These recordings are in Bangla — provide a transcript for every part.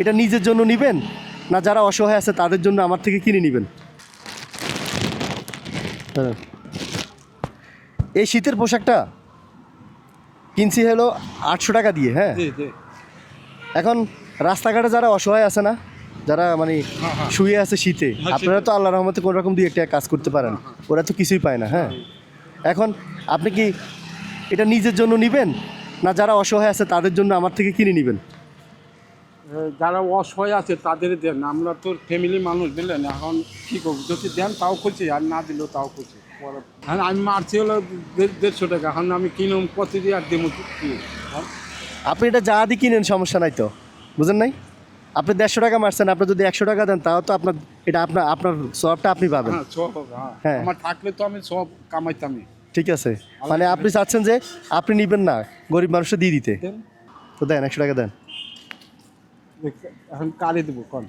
এটা নিজের জন্য নেবেন না যারা অসহায় আছে তাদের জন্য আমার থেকে কিনে নেবেন? হ্যাঁ, এই শীতের পোশাকটা কিনছি হলো 800 টাকা দিয়ে। হ্যাঁ, এখন রাস্তাঘাটে যারা অসহায় আছে না, যারা মানে শুয়ে আছে শীতে, আপনারা তো আল্লাহর রহমতে কোনো রকম দুই একটা কাজ করতে পারেন, ওরা তো কিছুই পায় না। হ্যাঁ, এখন আপনি কি এটা নিজের জন্য নেবেন না যারা অসহায় আছে তাদের জন্য আমার থেকে কিনে নেবেন? যারা অসহায় আছে তাদের দেন, আমরা তো ফ্যামিলি মানুষ দিলেন, এখন কী করবো, যদি দেন তাও খুঁজছি আর না দিলেও তাও খুঁজছি। হ্যাঁ, আমি মারছি হলো 150 টাকা, এখন আমি কিনুম কত দিয়ে আর দেবো কি? আপনি এটা যা দিয়ে কিনেন সমস্যা নাই তো, বুঝেন নাই? আপনি 150 টাকা মারছেন, আপনি যদি 100 টাকা দেন তাও তো আপনার এটা আপনার সবটা আপনি পাবেন। হ্যাঁ, সব হবে। হ্যাঁ। হ্যাঁ, আমার থাকলে তো আমি সব কামাইতামই। ঠিক আছে, মানে আপনি চাচ্ছেন যে আপনি নেবেন না, গরিব মানুষকে দিয়ে দিতে। দেন, তো দেন 100 টাকা দেন। এখন কারে দেবো কোন?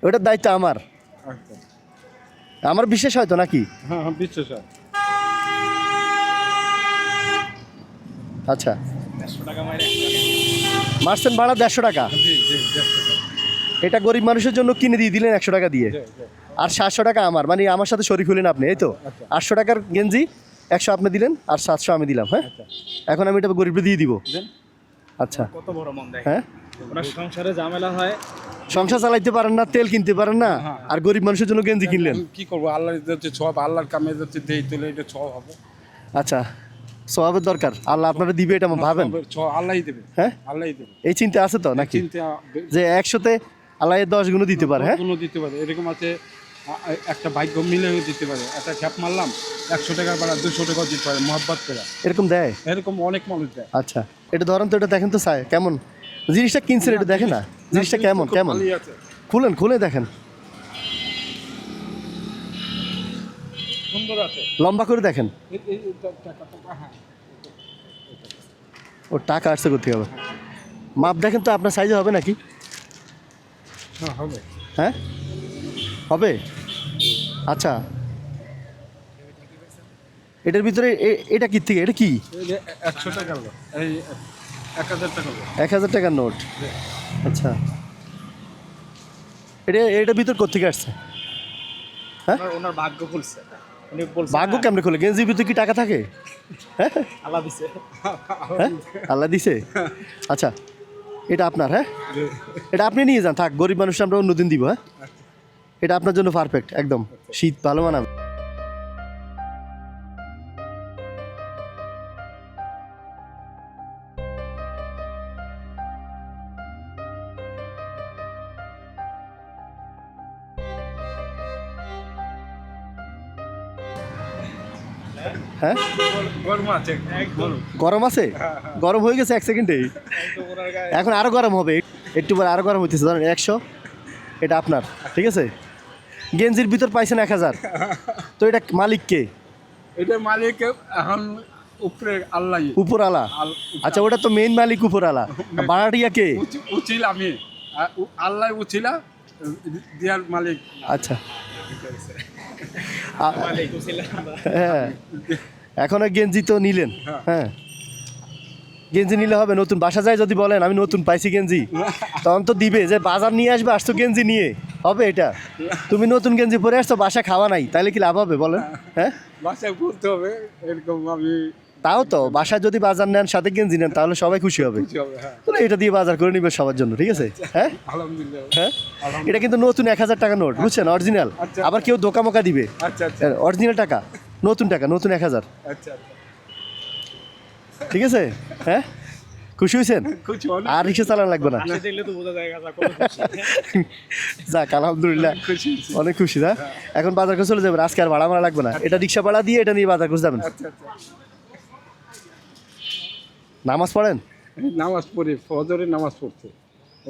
ওটার দায়িত্ব আমার। আচ্ছা, আমার বিশেষ হয়তো নাকি? হ্যাঁ হ্যাঁ, বিশ্বাস হয়। আচ্ছা, মারছেন ভাড়া 150 টাকা, জি জি, 150 টাকা। এটা গরিব মানুষের জন্য কিনে দিয়ে দিলেন 100 টাকা দিয়ে, জি, জি। আর 700 টাকা আমার, মানে আমার সাথে শরিক হলেন আপনি, এই তো। আচ্ছা। 800 টাকার গেঞ্জি 100 আপনি দিলেন আর 700 আমি দিলাম। হ্যাঁ, আচ্ছা, এখন আমি এটা গরিবকে দিয়ে দিব। দেন। আচ্ছা, কত বড় মন দেয়। হ্যাঁ, ওনার সংসারে ঝামেলা হয়, সংসার চালাইতে পারেন না, তেল কিনতে পারেন না, হ্যাঁ। আর গরিব মানুষের জন্য গেঞ্জি কিনলেন। আমি কি করবো, আল্লাহর যাচ্ছে সব, আল্লাহর কামে যাচ্ছে দেই তুলে, এটা সব হবে। আচ্ছা, সওয়াবের দরকার, আল্লাহ আপনারা দিবে এটা ভাবেন? সব আল্লাহই দেবে। হ্যাঁ, আল্লাহই দেবে। এই চিন্তা আছে তো নাকি, চিন্তা যে 100-তে আল্লাহ 10 গুণ দিতে পারে? হ্যাঁ, কোনো দিতে পারে, এরকম আছে। একটা ভাগ্য মিলে দিতে পারে, একটা খ্যাপ মারলাম 100 টাকার ভাড়া 200 টাকাও দিতে পারে, মহব্বত করে। এরকম দেয়? এরকম অনেক মানুষ দেয়। আচ্ছা, এটা ধরেন তো, এটা দেখেন তো চাই কেমন জিনিসটা কিনছেন, এটা দেখেন না জিনিসটা কেমন কেমন, ভালোই আছে, খুলেন, খুলে দেখেন, সুন্দর আছে। লম্বা করে দেখেন। টাকা, হ্যাঁ ও টাকা আসছে করতে হবে, মাপ দেখেন তো আপনার সাইজে হবে নাকি? হ্যাঁ হবে। হ্যাঁ, হবে। আচ্ছা, এটার ভিতরে এটা কি থেকে, এটা কি? এই যে 100 টাকা, এই 1000 টাকা। 1000 টাকার নোট। আচ্ছা, এটার ভিতর কোথেকে আসছে? হ্যাঁ, ওনার ভাগ্য খুলছে। উনি বলছে ভাগ্য কেমনে খোলে? গেঞ্জির ভিতরে কি টাকা থাকে? হ্যাঁ, আল্লাহ দিছে। হ্যাঁ, আল্লাহ দিছে। আচ্ছা, এটা আপনার? হ্যাঁ, এটা আপনি নিয়ে যান, থাক, গরিব মানুষ আমরা অন্যদিন দিব। হ্যাঁ, এটা আপনার জন্য পারফেক্ট, একদম শীত ভালো মানাবে। হ্যাঁ, গরম আছে, গরম। গরম আছে, গরম হয়ে গেছে 1 সেকেন্ডেই, এখন আরো গরম হবে, একটু পরে আরো গরম হইতেছে। ধরেন 100, এটা আপনার, ঠিক আছে। গেঞ্জির ভিতর পাইছেন 1000, তো এটা মালিক কে? এটা মালিক এখন উপরে আল্লাহ, উপরওয়ালা। আচ্ছা, ওটা তো মেইন মালিক উপরওয়ালা, ভাড়াটিয়া কে? উচিল আমি, আল্লাহ উচিলা দিয়ার মালিক। আচ্ছা, হ্যাঁ, এখন আর গেঞ্জি তো নিলেন। হ্যাঁ, গেঞ্জি নিলে হবে নতুন, বাসা যায় যদি বলেন আমি নতুন পাইছি গেঞ্জি, তখন তো দিবে যে বাজার নিয়ে আসবে, আসতো গেঞ্জি নিয়ে, হবে এটা? তুমি নতুন গেঞ্জি পরে আসছো, বাসা খাওয়া নাই, তাহলে কি লাভ হবে বলেন? হ্যাঁ, বাসায় বলতে হবে এরকম, আমি তাও তো বাসায় যদি বাজার নেন সাথে গেঞ্জি নেন তাহলে সবাই খুশি হবে। খুশি হবে। হ্যাঁ, তাহলে এটা দিয়ে বাজার করে নিবে সবার জন্য, ঠিক আছে। হ্যাঁ, আলহামদুলিল্লাহ। হ্যাঁ, এটা কিন্তু নতুন 1000 টাকা নোট, বুঝছেন, অরিজিনাল। আচ্ছা। আবার কেউ দোকা মোকা দিবে, আচ্ছা আচ্ছা অরিজিনাল টাকা, নতুন টাকা, নতুন 1000, আচ্ছা, ঠিক আছে। হ্যাঁ, খুশি হয়েছেন? খুশি অনেক আর রিক্সা চালানো লাগবে না। হাসি দেখলে তো বোঝা যায় গাজা কত খুশি। যাক, আলহামদুলিল্লাহ, খুশি হয়েছি। অনেক খুশি। না, এখন বাজার করে চলে যাবেন, আজকে আর ভাড়া মারা লাগবে না, এটা রিক্সা ভাড়া দিয়ে এটা নিয়ে বাজার করে যাবেন। আচ্ছা আচ্ছা, নামাজ পড়েন? এই নামাজ পড়ি, ফজরের নামাজ পড়ছে,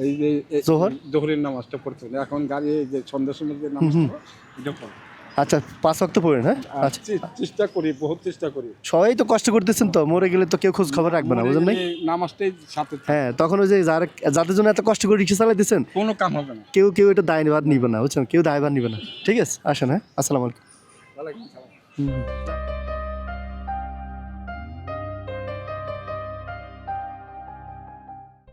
এই যে জোহর? জোহরের নামাজটা পড়তে হবে। এখন গাড়ি এই যে সন্ধ্যার সময় যে নামাজ পড়ো, এটা পড়ো। আচ্ছা, 5 ওয়াক্ত পড়েন? হ্যাঁ, আর আচ্ছা, চেষ্টা করি, বহুত চেষ্টা করি। সবাই তো কষ্ট করতেছেন, তো মরে গেলে তো কেউ খোঁজ খবর রাখবে না, বুঝলেন নাই? এই নামাজটাই সাথে থাকে। হ্যাঁ, তখন ওই যে যাদের জন্য এত কষ্ট করে রিক্সা চালাইতেছেন, কোনো কাম হবে না। কেউ এটা দায়ভার নিবে না, বুঝছেন, কেউ দায়ভার নিবে না। ঠিক আছে, আসেন। হ্যাঁ, আসসালামু আলাইকুম। ওয়ালাইকুম সালাম। হুম।